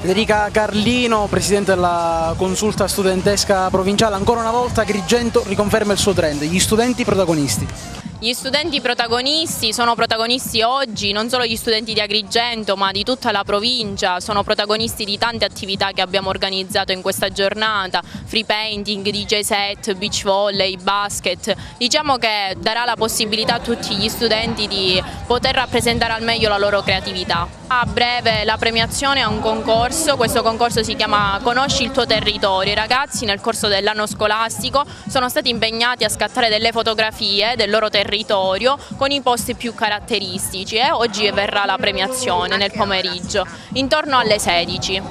Federica Carlino, presidente della consulta studentesca provinciale, ancora una volta Agrigento riconferma il suo trend, gli studenti protagonisti. Gli studenti protagonisti sono protagonisti oggi, non solo gli studenti di Agrigento ma di tutta la provincia, sono protagonisti di tante attività che abbiamo organizzato in questa giornata, free painting, DJ set, beach volley, basket. Diciamo che darà la possibilità a tutti gli studenti di poter rappresentare al meglio la loro creatività. A breve la premiazione è un concorso, questo concorso si chiama Conosci il tuo territorio. I ragazzi nel corso dell'anno scolastico sono stati impegnati a scattare delle fotografie del loro territorio con i posti più caratteristici e oggi verrà la premiazione nel pomeriggio, intorno alle 16.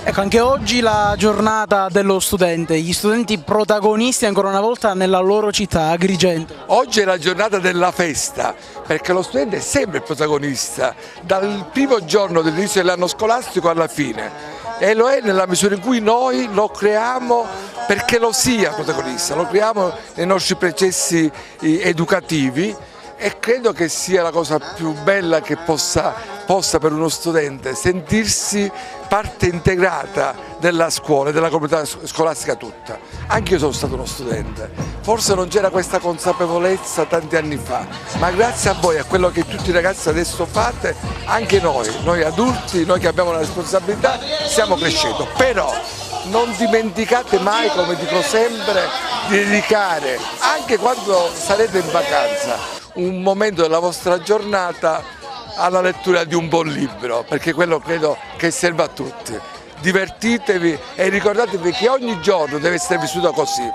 Ecco, anche oggi la giornata dello studente, gli studenti protagonisti ancora una volta nella loro città, Agrigento. Oggi è la giornata della festa, perché lo studente è sempre il protagonista, dal primo giorno dell'inizio dell'anno scolastico alla fine. E lo è nella misura in cui noi lo creiamo perché lo sia protagonista, lo creiamo nei nostri processi educativi e credo che sia la cosa più bella che possa per uno studente sentirsi parte integrata della scuola e della comunità scolastica tutta. Anche io sono stato uno studente, forse non c'era questa consapevolezza tanti anni fa, ma grazie a voi, a quello che tutti i ragazzi adesso fate, anche noi adulti, noi che abbiamo la responsabilità, stiamo crescendo. Però non dimenticate mai, come dico sempre, di dedicare, anche quando sarete in vacanza, un momento della vostra giornata alla lettura di un buon libro, perché quello credo che serva a tutti. Divertitevi e ricordatevi che ogni giorno deve essere vissuto così.